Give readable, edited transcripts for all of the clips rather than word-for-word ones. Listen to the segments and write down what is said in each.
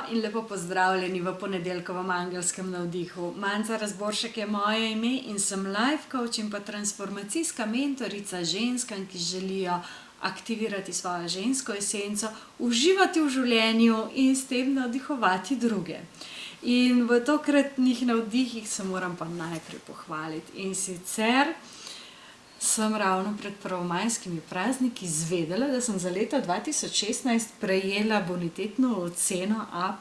in lepo pozdravljeni v ponedeljkovem angelskem navdihu. Manca Razboršek je moje ime in sem life coach in pa transformacijska mentorica ženskam, ki želijo aktivirati svojo žensko esenco, uživati v življenju in s tem navdihovati druge. In v tokratnih navdihih se moram pa najprej pohvaliti. In sicer sem ravno pred prvomajskimi prazniki izvedela, da sem za leto 2016 prejela bonitetno oceno A+,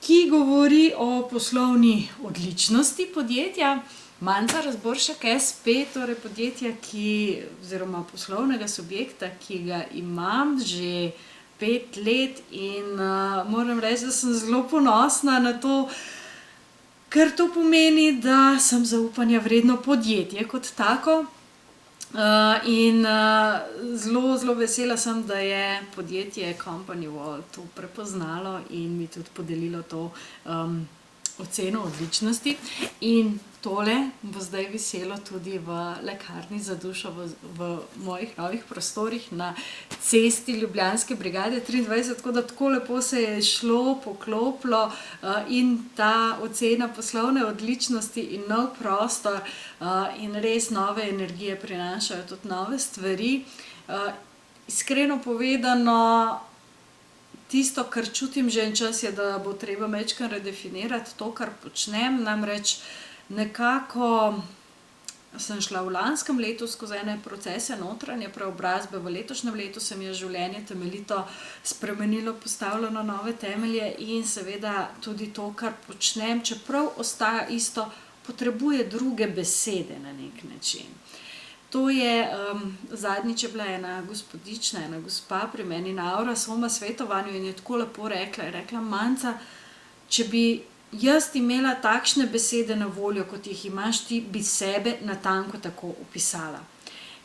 ki govori o poslovni odličnosti podjetja. Manca Razboršek SP, torej podjetja, oziroma poslovnega subjekta, ki ga imam že 5 let in moram reči, da sem zelo ponosna na to, ker to pomeni, da sem zaupanja vredno podjetje kot tako. In zelo vesela sem, da je podjetje Company World to prepoznalo in mi tudi podelilo to oceno odličnosti. In tole bo zdaj viselo tudi v lekarni za dušo v mojih novih prostorih na cesti Ljubljanske brigade 23, tako da tako lepo se je šlo, poklopilo in ta ocena poslovne odličnosti in nov prostor in res nove energije prinašajo tudi nove stvari. Iskreno povedano, tisto, kar čutim že en čas, je, da bo treba majčkeno redefinirati to, kar počnem. Namreč nekako sem šla v lanskem letu skozi ene procese notranje preobrazbe, v letošnjem letu se mi je življenje temeljito spremenilo, postavilo na nove temelje in seveda tudi to, kar počnem, čeprav ostaja isto, potrebuje druge besede na nek način. To je, zadnjič je bila ena gospodična, ena gospa pri meni na Aura Soma svetovanju in je tako lepo rekla, Manca, če bi jaz imela takšne besede na voljo, kot jih imaš ti, bi sebe natanko tako opisala.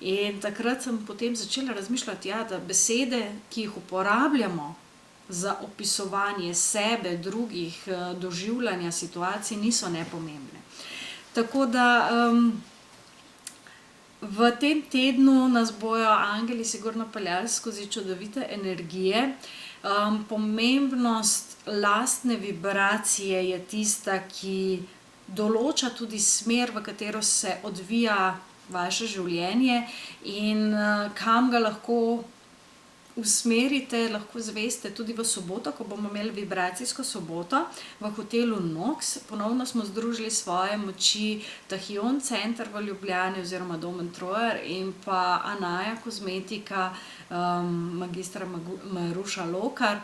In takrat sem potem začela razmišljati, da besede, ki jih uporabljamo za opisovanje sebe, drugih, doživljanja situacij, niso nepomembne. Tako da v tem tednu nas bojo angeli sigurno peljali skozi čudovite energije. Pomembnost lastne vibracije je tista, ki določa tudi smer, v katero se odvija vaše življenje in kam ga lahko usmerite, lahko zveste tudi v soboto, ko bomo imeli vibracijsko soboto v hotelu Nox. Ponovno smo združili svoje moči Tachyon center v Ljubljani oziroma Domen Trojer in pa Anaja kozmetika, magistra Maruša Lokar.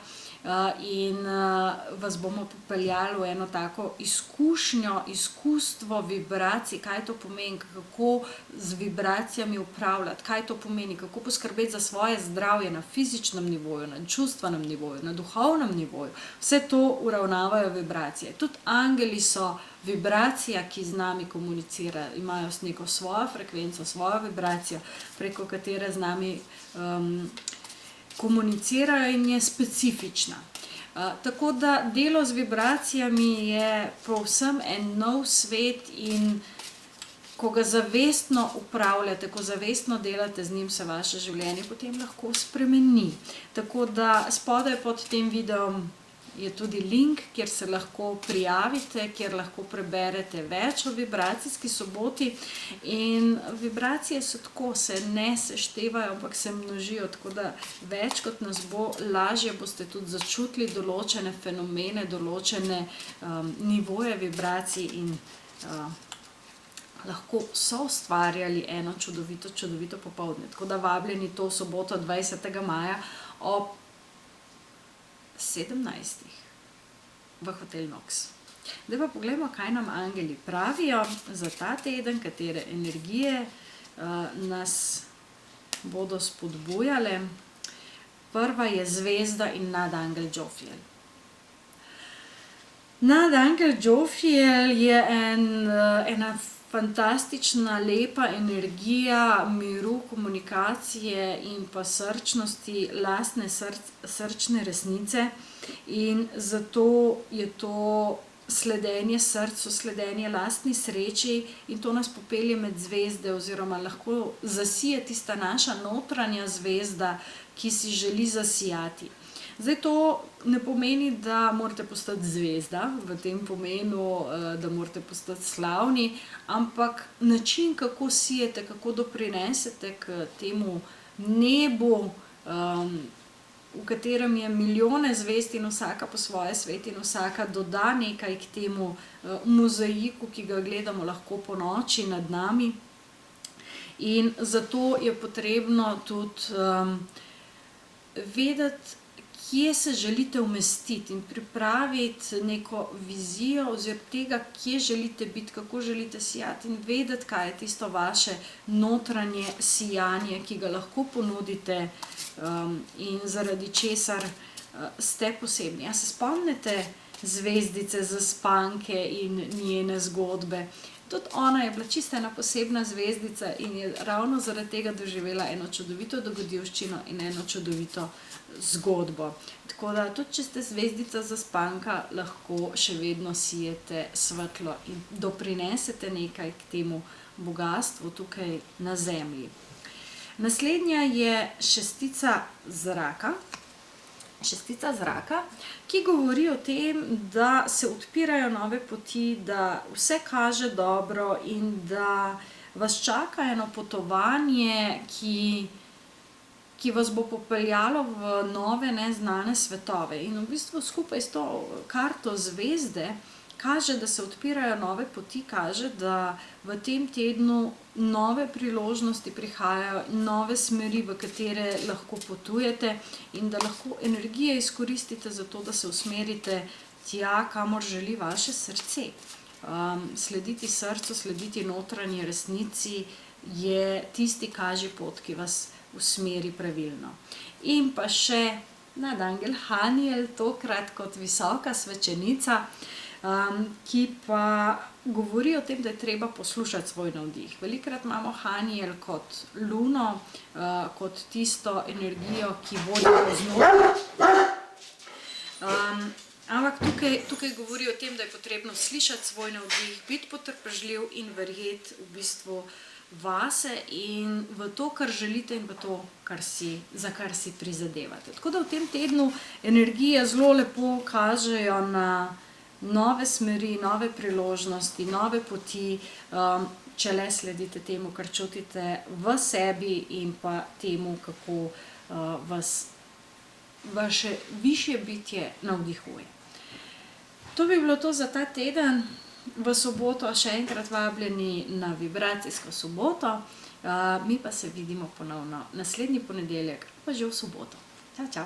In vas bomo popeljali v eno tako izkustvo vibracij, kaj to pomeni, kako z vibracijami upravljati, kaj to pomeni, kako poskrbeti za svoje zdravje na fizičnem nivoju, na čustvenem nivoju, na duhovnem nivoju. Vse to uravnavajo vibracije. Tudi angeli so vibracija, ki z nami komunicira, imajo neko svojo frekvenco, svojo vibracijo, preko katere z nami komunicirajo in je specifična. Tako da delo z vibracijami je povsem en nov svet in ko ga zavestno upravljate, ko zavestno delate z njim, se vaše življenje potem lahko spremeni. Tako da spodaj pod tem videom je tudi link, kjer se lahko prijavite, kjer lahko preberete več o vibracijski soboti. In vibracije so tako, se ne seštevajo, ampak se množijo, tako da več kot nas bo, lažje boste tudi začutili določene fenomene, določene nivoje vibracij in lahko soustvarjali eno čudovito popoldne. Tako da vabljeni to soboto 20. maja ob 17. v hotel Nox. Zdaj pa poglejmo, kaj nam angeli pravijo za ta teden, katere energije nas bodo spodbujale. Prva je zvezda in nadangel Džofiel. Nadangel Džofiel je ena fantastična, lepa energija miru, komunikacije in pa srčnosti, lastne srčne resnice. In zato je to sledenje srcu, sledenje lastni sreči in to nas popelje med zvezde oziroma lahko zasije tista naša notranja zvezda, ki si želi zasijati. Zdaj to ne pomeni, da morate postati zvezda, v tem pomenu, da morate postati slavni, ampak način, kako sijete, kako doprinesete k temu nebu, v katerem je milijone zvezd in vsaka po svoje sveti in vsaka doda nekaj k temu mozaiku, ki ga gledamo lahko ponoči nad nami. In zato je potrebno tudi vedeti, kje se želite umestiti in pripraviti neko vizijo oziroma tega, kje želite biti, kako želite sijati in vedeti, kaj je tisto vaše notranje sijanje, ki ga lahko ponudite in zaradi česar ste posebni. Se spomnite zvezdice Zaspanke in njene zgodbe? Tudi ona je bila čisto ena posebna zvezdica in je ravno zaradi tega doživela eno čudovito dogodivščino in eno čudovito zgodbo. Tako da tudi, če ste zvezdica Zaspanka, lahko še vedno sijete svetlo in doprinesete nekaj k temu bogastvu tukaj na Zemlji. Naslednja je šestica zraka. Šestica zraka, ki govori o tem, da se odpirajo nove poti, da vse kaže dobro in da vas čaka eno potovanje, ki vas bo popeljalo v nove, neznane svetove. In v bistvu skupaj s to karto zvezde kaže, da se odpirajo nove poti, kaže, da v tem tednu nove priložnosti prihajajo, nove smeri, v katere lahko potujete in da lahko energije izkoristite za to, da se usmerite tja, kamor želi vaše srce. Slediti srcu, slediti notranji resnici je tisti kažipot, ki vas usmeri pravilno. In pa še nadangel Haniel, tokrat kot visoka svečenica, ki pa govori o tem, da je treba poslušati svoj navdih. Velikokrat imamo Haniel kot luno, kot tisto energijo, ki vodi navznoter. Ampak tukaj govori o tem, da je potrebno slišati svoj navdih, biti potrpežljiv in verjeti v bistvu vase in v to, kar želite in v to, za kar si prizadevate. Tako da v tem tednu energije zelo lepo kažejo na nove smeri, nove priložnosti, nove poti, če le sledite temu, kar čutite v sebi in pa temu, kako vas vaše višje bitje navdihuje. To bi bilo to za ta teden. V soboto še enkrat vabljeni na vibracijsko soboto, mi pa se vidimo ponovno naslednji ponedeljek, pa že v soboto. Čau, čau.